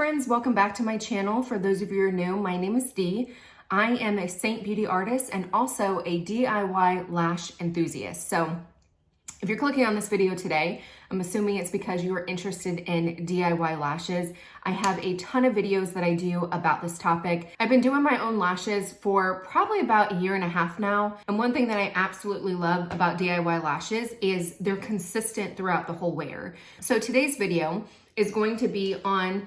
friends, welcome back to my channel. For those of you who are new, my name is Dee. I am a Saint beauty artist and also a DIY lash enthusiast. So if you're clicking on this video today, I'm assuming it's because you are interested in DIY lashes. I have a ton of videos that I do about this topic. I've been doing my own lashes for probably about a year and a half now. And one thing that I absolutely love about DIY lashes is they're consistent throughout the whole wear. So today's video is going to be on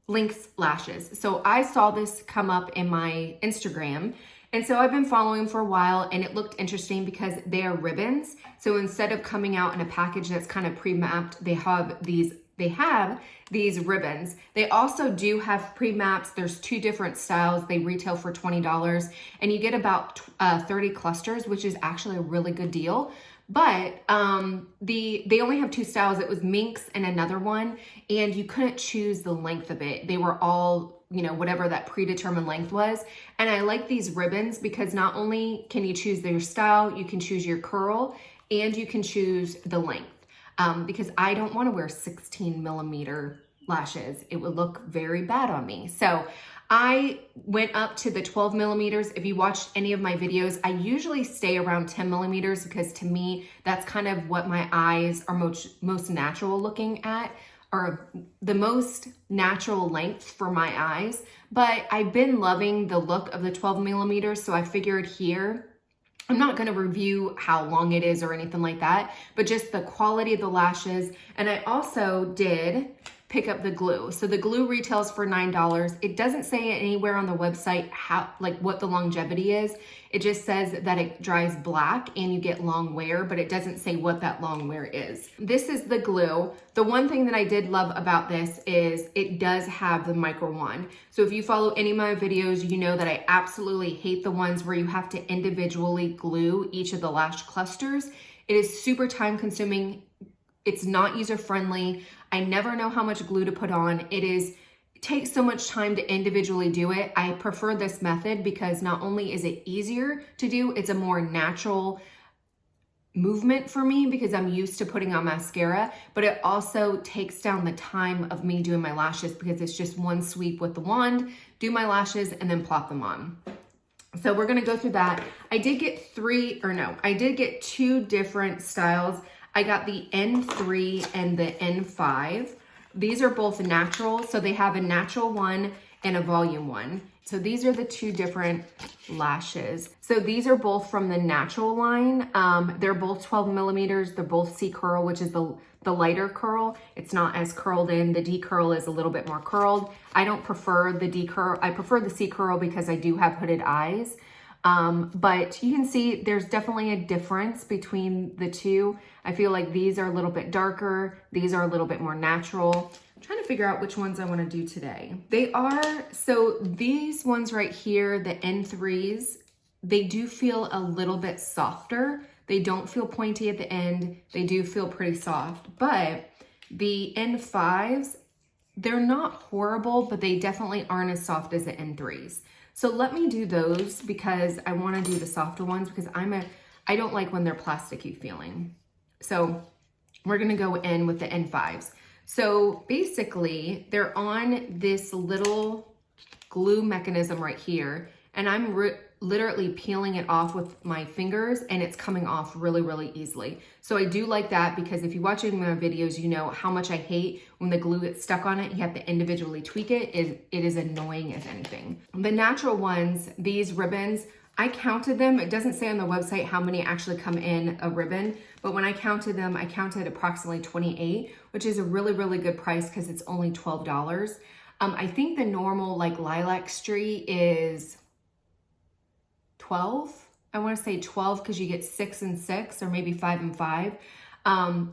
Linx lashes. So I saw this come up in my Instagram, and so I've been following for a while, and it looked interesting because they are ribbons. So instead of coming out in a package that's kind of pre-mapped, they have these ribbons. They also do have pre-maps. There's two different styles. They retail for $20, and you get about 30 clusters, which is actually a really good deal. But they only have two styles. It was Minx and another one, and you couldn't choose the length of it. They were all, you know, whatever that predetermined length was. And I like these ribbons because not only can you choose their style, you can choose your curl, and you can choose the length. Because I don't want to wear 16 millimeter lashes. It would look very bad on me. So I went up to the 12 millimeters. If you watched any of my videos, I usually stay around 10 millimeters because to me, that's kind of what my eyes are most natural looking at, or the most natural length for my eyes. But I've been loving the look of the 12 millimeters. So I figured here, I'm not going to review how long it is or anything like that, but just the quality of the lashes. And I also did pick up the glue. So the glue retails for $9. It doesn't say anywhere on the website what the longevity is. It just says that it dries black and you get long wear, but it doesn't say what that long wear is. This is the glue. The one thing that I did love about this is it does have the micro wand. So if you follow any of my videos, you know that I absolutely hate the ones where you have to individually glue each of the lash clusters. It is super time consuming. It's not user friendly. I never know how much glue to put on. It takes so much time to individually do it. I prefer this method because not only is it easier to do, it's a more natural movement for me because I'm used to putting on mascara, but it also takes down the time of me doing my lashes because it's just one sweep with the wand, do my lashes, and then plop them on. So we're gonna go through that. I did get two different styles. I got the N3 and the N5. These are both natural, so they have a natural one and a volume one. So these are the two different lashes. So these are both from the natural line. They're both 12 millimeters. They're both C curl, which is the lighter curl. It's not as curled in. The D curl is a little bit more curled. I don't prefer the D curl. I prefer the C curl because I do have hooded eyes. But you can see there's definitely a difference between the two. I feel like these are a little bit darker. These are a little bit more natural. I'm trying to figure out which ones I want to do today. So these ones right here, the N3s, they do feel a little bit softer. They don't feel pointy at the end. They do feel pretty soft, but the N5s, they're not horrible, but they definitely aren't as soft as the N3s. So let me do those because I want to do the softer ones because I don't like when they're plasticky feeling. So we're going to go in with the N5s. So basically they're on this little glue mechanism right here, and I'm literally peeling it off with my fingers, and it's coming off really, really easily. So I do like that because if you watch any of my videos, you know how much I hate when the glue gets stuck on it. You have to individually tweak it. It is annoying as anything. The natural ones, these ribbons, I counted them. It doesn't say on the website how many actually come in a ribbon, but when I counted them, I counted approximately 28, which is a really, really good price because it's only $12. I think the normal like lilac street is 12. I want to say 12 because you get 6 and 6 or maybe 5 and 5.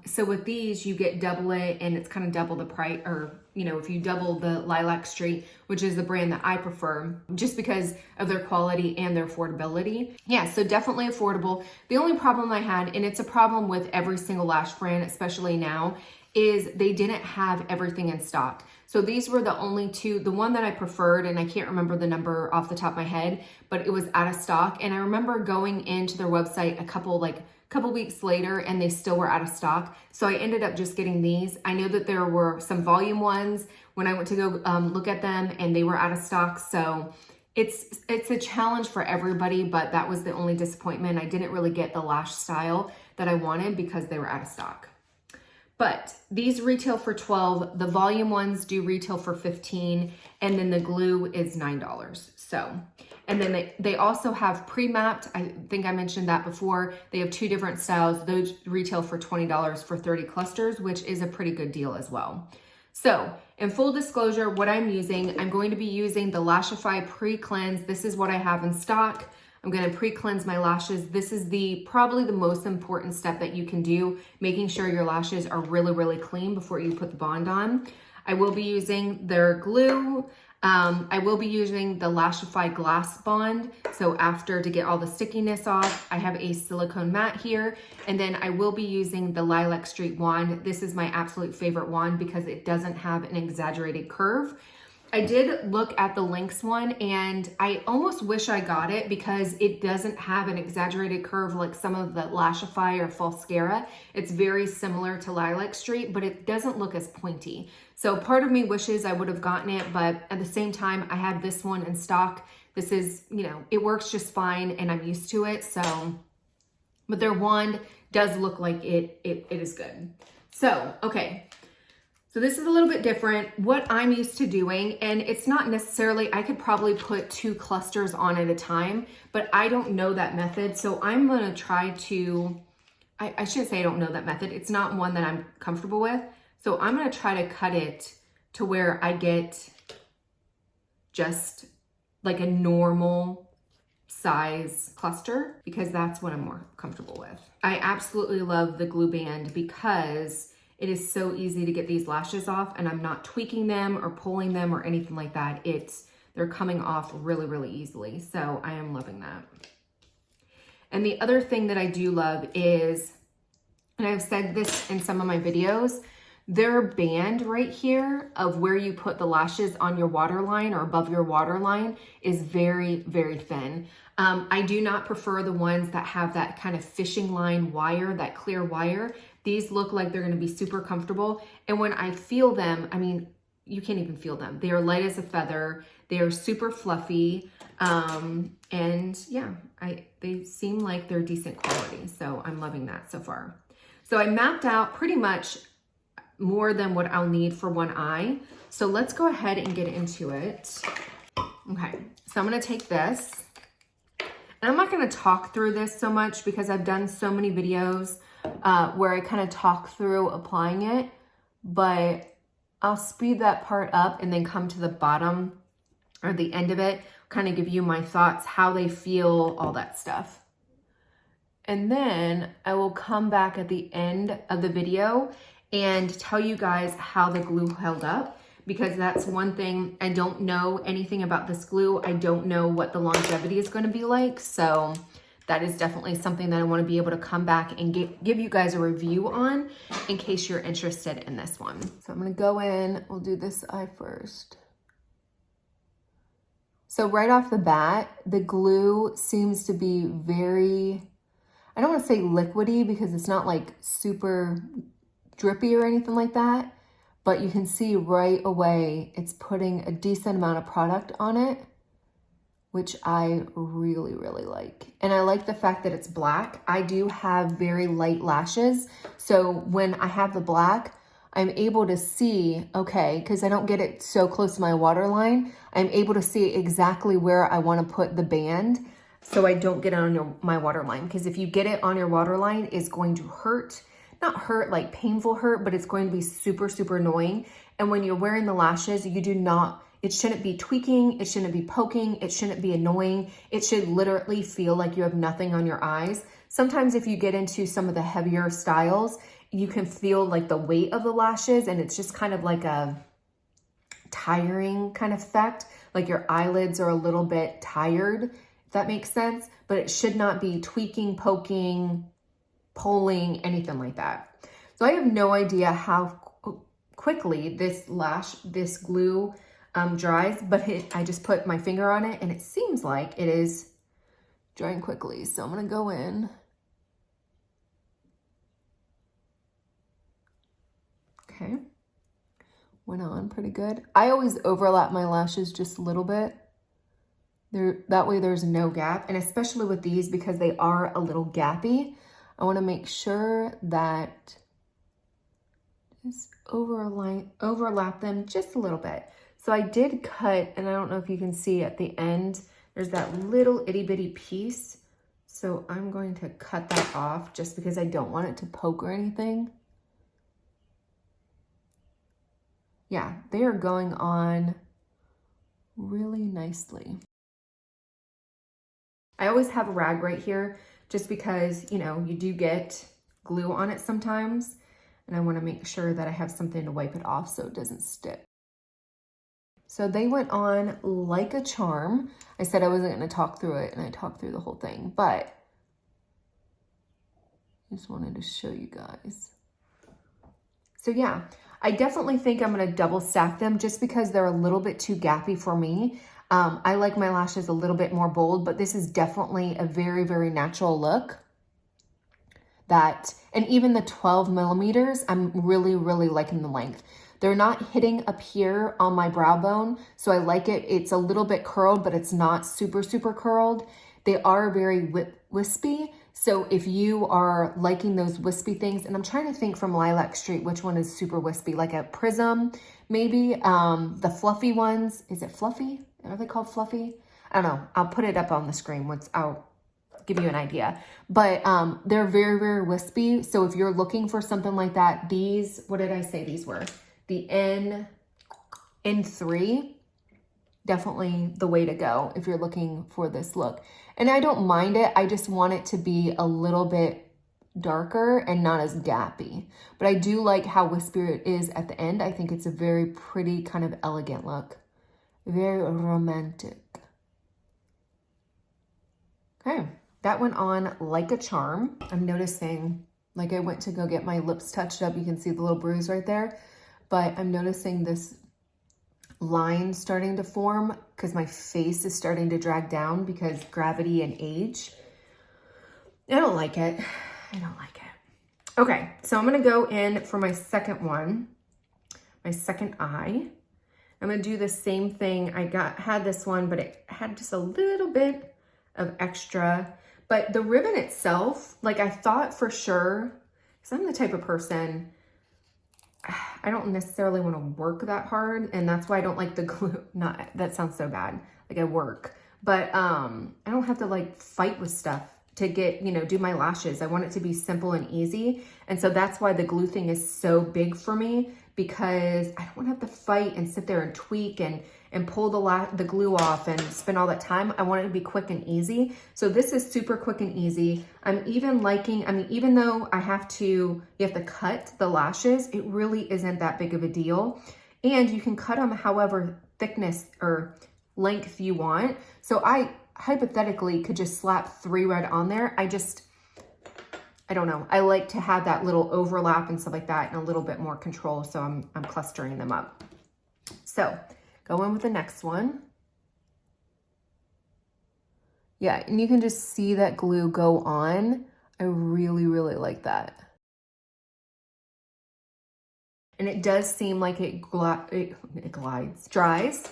So with these, you get double it, and it's kind of double the price, or, you know, if you double the Lilac Street, which is the brand that I prefer just because of their quality and their affordability. Yeah, so definitely affordable. The only problem I had, and it's a problem with every single lash brand, especially now, is they didn't have everything in stock. So these were the only two, the one that I preferred, and I can't remember the number off the top of my head, but it was out of stock. And I remember going into their website a couple, like couple weeks later and they still were out of stock. So I ended up just getting these. I know that there were some volume ones when I went to go look at them and they were out of stock. So it's a challenge for everybody, but that was the only disappointment. I didn't really get the lash style that I wanted because they were out of stock. But these retail for $12, the volume ones do retail for $15, and then the glue is $9. So, and then they also have pre-mapped. I think I mentioned that before. They have 2 different styles. Those retail for $20 for 30 clusters, which is a pretty good deal as well. So in full disclosure, what I'm going to be using the Lashify Pre-Cleanse. This is what I have in stock. I'm going to pre-cleanse my lashes. This is probably the most important step that you can do, making sure your lashes are really, really clean before you put the bond on. I will be using their glue. I will be using the Lashify Glass Bond. So after, to get all the stickiness off, I have a silicone mat here. And then I will be using the Lilac Street wand. This is my absolute favorite wand because it doesn't have an exaggerated curve. I did look at the Linx one and I almost wish I got it because it doesn't have an exaggerated curve like some of the Lashify or Falscara. It's very similar to Lilac Street, but it doesn't look as pointy. So part of me wishes I would have gotten it, but at the same time, I have this one in stock. This is, it works just fine and I'm used to it. So, but their wand does look like it is good. So, okay. So this is a little bit different, what I'm used to doing, and it's not necessarily, I could probably put 2 clusters on at a time, but I don't know that method. So I'm gonna try to, I shouldn't say I don't know that method. It's not one that I'm comfortable with. So I'm gonna try to cut it to where I get just like a normal size cluster because that's what I'm more comfortable with. I absolutely love the glue band because it is so easy to get these lashes off and I'm not tweaking them or pulling them or anything like that. They're coming off really, really easily. So I am loving that. And the other thing that I do love is, and I've said this in some of my videos, their band right here of where you put the lashes on your waterline or above your waterline is very, very thin. I do not prefer the ones that have that kind of fishing line wire, that clear wire. These look like they're going to be super comfortable. And when I feel them, I mean, you can't even feel them. They are light as a feather. They are super fluffy. And yeah, they seem like they're decent quality. So I'm loving that so far. So I mapped out pretty much more than what I'll need for one eye. So let's go ahead and get into it. Okay, so I'm going to take this. And I'm not going to talk through this so much because I've done so many videos where I kind of talk through applying it, but I'll speed that part up and then come to the bottom or the end of it, kind of give you my thoughts, how they feel, all that stuff. And then I will come back at the end of the video and tell you guys how the glue held up, because that's one thing. I don't know anything about this glue. I don't know what the longevity is going to be like. So that is definitely something that I want to be able to come back and give you guys a review on in case you're interested in this one. So I'm going to go in, we'll do this eye first. So right off the bat, the glue seems to be very, I don't want to say liquidy because it's not like super drippy or anything like that, but you can see right away it's putting a decent amount of product on it, which I really, really like. And I like the fact that it's black. I do have very light lashes, so when I have the black, I'm able to see, okay, because I don't get it so close to my waterline, I'm able to see exactly where I want to put the band so I don't get it on my waterline. Because if you get it on your waterline, it's going to hurt. Not hurt like painful hurt, but it's going to be super, super annoying. And when you're wearing the lashes, you do not, it shouldn't be tweaking, it shouldn't be poking, it shouldn't be annoying. It should literally feel like you have nothing on your eyes. Sometimes if you get into some of the heavier styles, you can feel like the weight of the lashes and it's just kind of like a tiring kind of effect. Like your eyelids are a little bit tired, if that makes sense, but it should not be tweaking, poking, pulling, anything like that. So I have no idea how quickly this glue dries, but I just put my finger on it and it seems like it is drying quickly. So I'm gonna go in Okay. Went on pretty good. I always overlap my lashes just a little bit. That way there's no gap. And especially with these, because they are a little gappy, I want to make sure that just overlap them just a little bit. So I did cut, and I don't know if you can see at the end, there's that little itty bitty piece. So I'm going to cut that off just because I don't want it to poke or anything. Yeah, they are going on really nicely. I always have a rag right here just because, you know, you do get glue on it sometimes, and I want to make sure that I have something to wipe it off so it doesn't stick. So they went on like a charm. I said I wasn't going to talk through it, and I talked through the whole thing, but I just wanted to show you guys. So yeah, I definitely think I'm going to double stack them just because they're a little bit too gappy for me. I like my lashes a little bit more bold, but this is definitely a very, very natural look. And even the 12 millimeters, I'm really, really liking the length. They're not hitting up here on my brow bone, so I like it. It's a little bit curled, but it's not super, super curled. They are very wispy, so if you are liking those wispy things, and I'm trying to think from Lilac Street which one is super wispy, like a Prism, maybe. The fluffy ones, is it fluffy? Are they called fluffy? I don't know. I'll put it up on the screen once I'll give you an idea. But they're very, very wispy. So if you're looking for something like that, these, what did I say these were? The N3, definitely the way to go if you're looking for this look. And I don't mind it. I just want it to be a little bit darker and not as gappy. But I do like how wispy it is at the end. I think it's a very pretty kind of elegant look. Very romantic. Okay, that went on like a charm. I'm noticing, like I went to go get my lips touched up. You can see the little bruise right there. But I'm noticing this line starting to form because my face is starting to drag down because gravity and age. I don't like it. I don't like it. Okay, so I'm going to go in for my second one, my second eye. I'm going to do the same thing. I had this one, but it had just a little bit of extra. But the ribbon itself, like I thought for sure, because I'm the type of person, I don't necessarily want to work that hard, and that's why I don't like the glue. Not that sounds so bad, like I work, but I don't have to like fight with stuff to get, you know, do my lashes. I want it to be simple and easy, and so that's why the glue thing is so big for me, because I don't want to have to fight and sit there and tweak and pull the glue off and spend all that time. I want it to be quick and easy. So this is super quick and easy. I'm even liking, I mean, even though you have to cut the lashes, it really isn't that big of a deal. And you can cut them however thickness or length you want. So I hypothetically could just slap 3 right on there. I don't know. I like to have that little overlap and stuff like that and a little bit more control. So I'm clustering them up. So go in with the next one. Yeah, and you can just see that glue go on. I really, really like that. And it does seem like it dries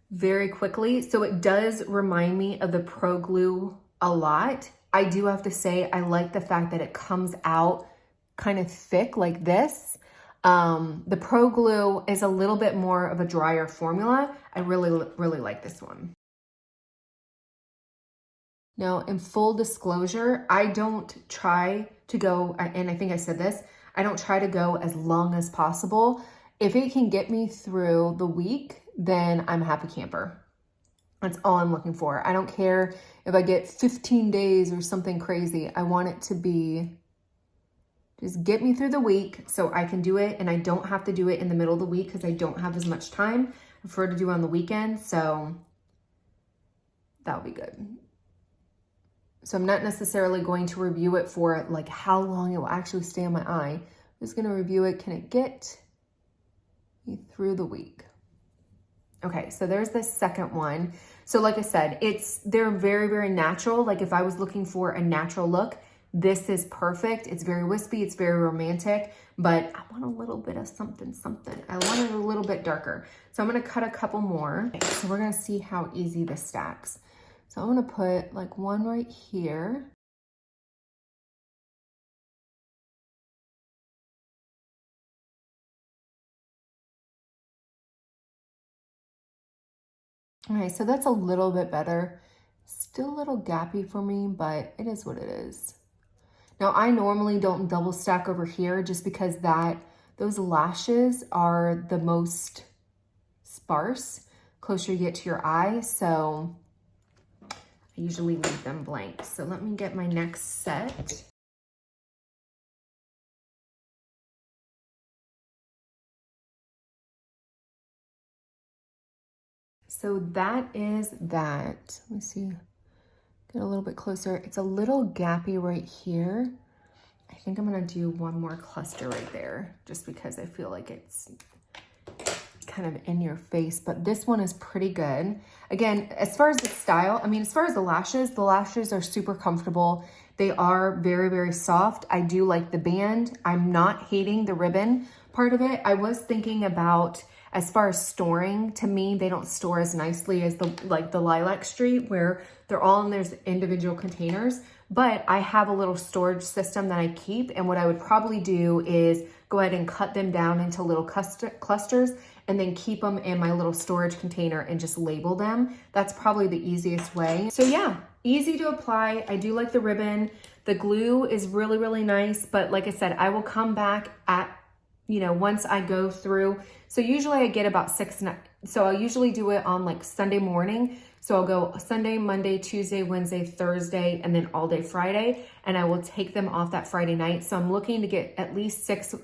very quickly. So it does remind me of the Pro Glue a lot. I do have to say, I like the fact that it comes out kind of thick like this. The Pro Glue is a little bit more of a drier formula. I really, really like this one. Now, in full disclosure, I don't try to go, and I think I said this, I don't try to go as long as possible. If it can get me through the week, then I'm a happy camper. That's all I'm looking for. I don't care if I get 15 days or something crazy. I want it to be, just get me through the week so I can do it, and I don't have to do it in the middle of the week because I don't have as much time. I prefer to do it on the weekend, so that'll be good. So I'm not necessarily going to review it for like how long it will actually stay on my eye. I'm just going to review it. Can it get me through the week? Okay, so there's the second one. So like I said, they're very, very natural. Like if I was looking for a natural look, this is perfect. It's very wispy, it's very romantic, but I want a little bit of something. I want it a little bit darker. So I'm gonna cut a couple more. Okay, so we're gonna see how easy this stacks. So I'm gonna put like one right here. All right, so that's a little bit better. Still a little gappy for me, but it is what it is. Now, I normally don't double stack over here just because those lashes are the most sparse closer you get to your eye, so I usually leave them blank. So let me get my next set. So that is that. Let me see. Get a little bit closer. It's a little gappy right here. I think I'm gonna do one more cluster right there just because I feel like it's kind of in your face, but this one is pretty good. Again, as far as the style, I mean, as far as the lashes are super comfortable. They are very, very soft. I do like the band. I'm not hating the ribbon part of it. I was thinking about, as far as storing, to me, they don't store as nicely as the Lilac Street where they're all in their individual containers. But I have a little storage system that I keep, and what I would probably do is go ahead and cut them down into little clusters and then keep them in my little storage container and just label them. That's probably the easiest way. So yeah, easy to apply. I do like the ribbon. The glue is really, really nice, but like I said, I will come back at, once I go through. So usually I get about 6 nights. So I'll usually do it on like Sunday morning. So I'll go Sunday, Monday, Tuesday, Wednesday, Thursday, and then all day Friday. And I will take them off that Friday night. So I'm looking to get at least 6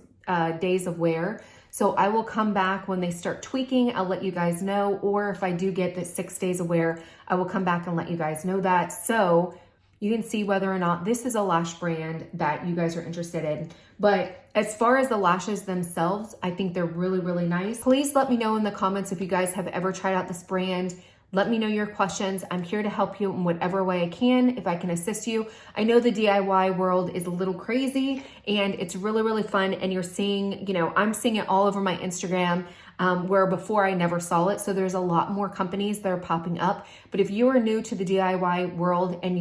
days of wear. So I will come back when they start tweaking. I'll let you guys know. Or if I do get the 6 days of wear, I will come back and let you guys know that. So you can see whether or not this is a lash brand that you guys are interested in. But as far as the lashes themselves, I think they're really, really nice. Please let me know in the comments if you guys have ever tried out this brand. Let me know your questions. I'm here to help you in whatever way I can, if I can assist you. I know the DIY world is a little crazy and it's really, really fun. And you're seeing, I'm seeing it all over my Instagram, where before I never saw it. So there's a lot more companies that are popping up. But if you are new to the DIY world and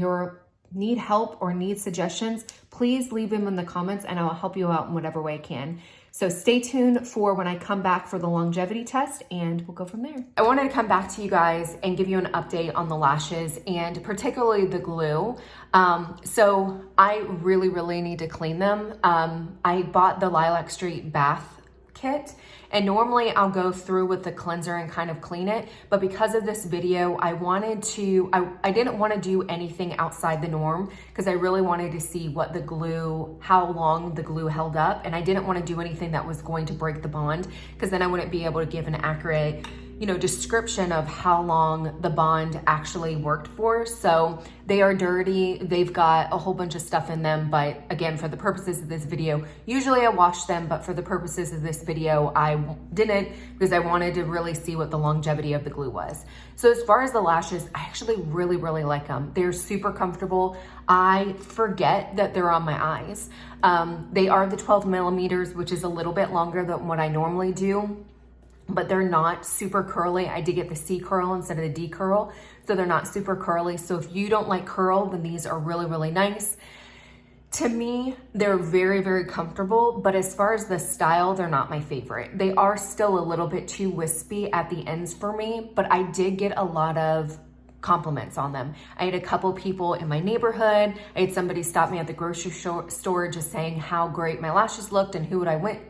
need help or need suggestions, please leave them in the comments and I'll help you out in whatever way I can. So stay tuned for when I come back for the longevity test and we'll go from there. I wanted to come back to you guys and give you an update on the lashes and particularly the glue. So I really, really need to clean them. I bought the Lilac Street bath kit, and normally I'll go through with the cleanser and kind of clean it, but because of this video, I didn't want to do anything outside the norm because I really wanted to see how long the glue held up, and I didn't want to do anything that was going to break the bond because then I wouldn't be able to give an accurate description of how long the bond actually worked for. So they are dirty. They've got a whole bunch of stuff in them. But again, for the purposes of this video, usually I wash them, but for the purposes of this video, I didn't because I wanted to really see what the longevity of the glue was. So as far as the lashes, I actually really, really like them. They're super comfortable. I forget that they're on my eyes. They are the 12 millimeters, which is a little bit longer than what I normally do, but they're not super curly. I did get the C curl instead of the D curl, so they're not super curly. So if you don't like curl, then these are really, really nice. To me, they're very, very comfortable, but as far as the style, they're not my favorite. They are still a little bit too wispy at the ends for me, but I did get a lot of compliments on them. I had a couple people in my neighborhood. I had somebody stop me at the grocery store just saying how great my lashes looked and who would I went,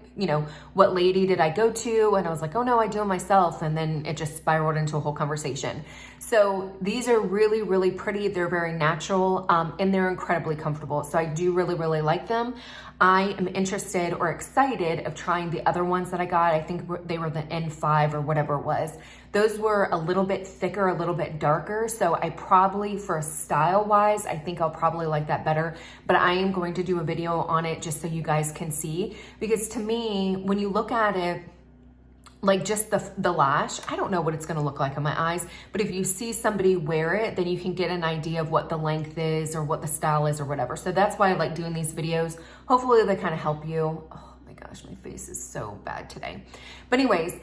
what lady did I go to? And I was like, oh no, I do them myself. And then it just spiraled into a whole conversation. So these are really, really pretty. They're very natural, and they're incredibly comfortable. So I do really, really like them. I am interested or excited of trying the other ones that I got. I think they were the N5 or whatever it was. Those were a little bit thicker, a little bit darker. So I probably, for style wise, I think I'll probably like that better, but I am going to do a video on it just so you guys can see, because to me, when you look at it, like just the lash. I don't know what it's gonna look like on my eyes, but if you see somebody wear it, then you can get an idea of what the length is or what the style is or whatever. So that's why I like doing these videos. Hopefully they kind of help you. Oh my gosh, my face is so bad today. But anyways,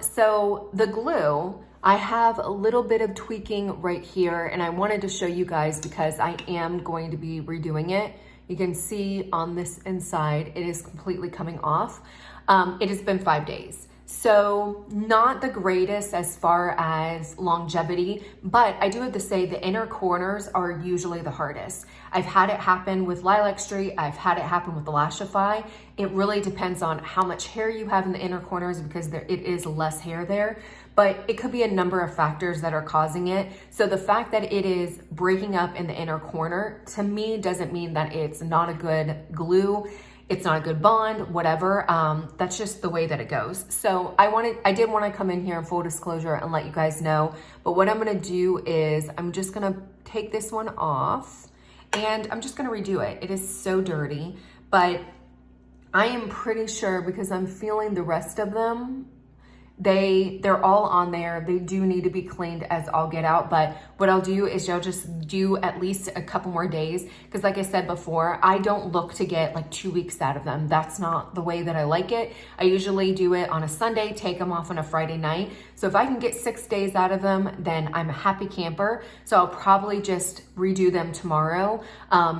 so the glue, I have a little bit of tweaking right here, and I wanted to show you guys because I am going to be redoing it. You can see on this inside, it is completely coming off. It has been 5 days. So not the greatest as far as longevity, but I do have to say the inner corners are usually the hardest. I've had it happen with Lilac Street. I've had it happen with the Lashify. It really depends on how much hair you have in the inner corners because it is less hair there, but it could be a number of factors that are causing it. So the fact that it is breaking up in the inner corner, to me, doesn't mean that it's not a good glue. It's not a good bond, whatever. That's just the way that it goes. So I did want to come in here in full disclosure and let you guys know, but what I'm going to do is I'm just going to take this one off and I'm just going to redo it. It is so dirty, but I am pretty sure because I'm feeling the rest of them, they're all on there. They do need to be cleaned as all get out, but what I'll do is I'll just do at least a couple more days because like I said before, I don't look to get like 2 weeks out of them. That's not the way that I like it. I usually do it on a Sunday, take them off on a Friday night. So if I can get 6 days out of them, then I'm a happy camper. So I'll probably just redo them tomorrow.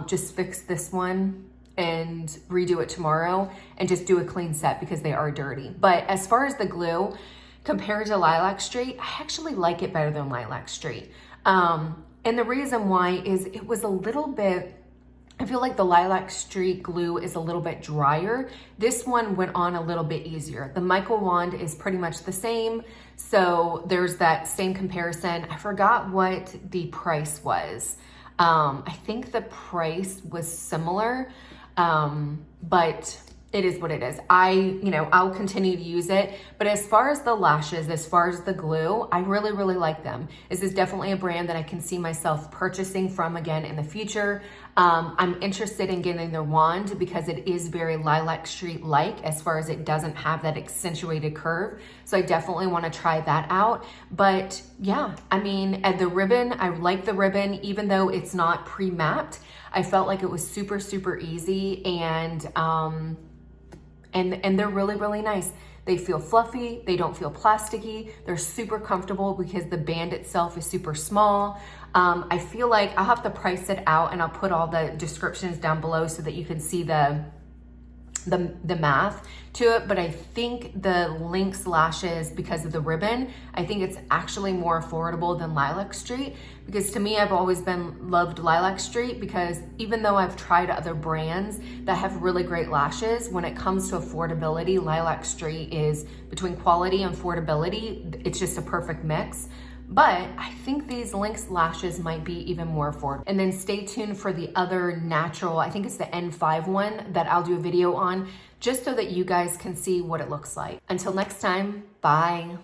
Just fix this one and redo it tomorrow and just do a clean set because they are dirty. But as far as the glue, compared to Lilac Street, I actually like it better than Lilac Street. And the reason why is it was a little bit, I feel like the Lilac Street glue is a little bit drier. This one went on a little bit easier. The Michael wand is pretty much the same. So there's that same comparison. I forgot what the price was. I think the price was similar. But it is what it is. I'll continue to use it. But as far as the lashes, as far as the glue, I really, really like them. This is definitely a brand that I can see myself purchasing from again in the future. I'm interested in getting their wand because it is very Lilac Street-like as far as it doesn't have that accentuated curve. So I definitely want to try that out. But yeah, I mean, at the ribbon, I like the ribbon, even though it's not pre-mapped. I felt like it was super, super easy and they're really, really nice. They feel fluffy, they don't feel plasticky, they're super comfortable because the band itself is super small. I feel like I'll have to price it out and I'll put all the descriptions down below so that you can see the math to it, but I think the Linx lashes, because of the ribbon, I think it's actually more affordable than Lilac Street, because to me, I've always loved Lilac Street because even though I've tried other brands that have really great lashes, when it comes to affordability, Lilac Street is between quality and affordability. It's just a perfect mix. But I think these Linx lashes might be even more affordable. And then stay tuned for the other natural, I think it's the N5 one that I'll do a video on, just so that you guys can see what it looks like. Until next time, bye.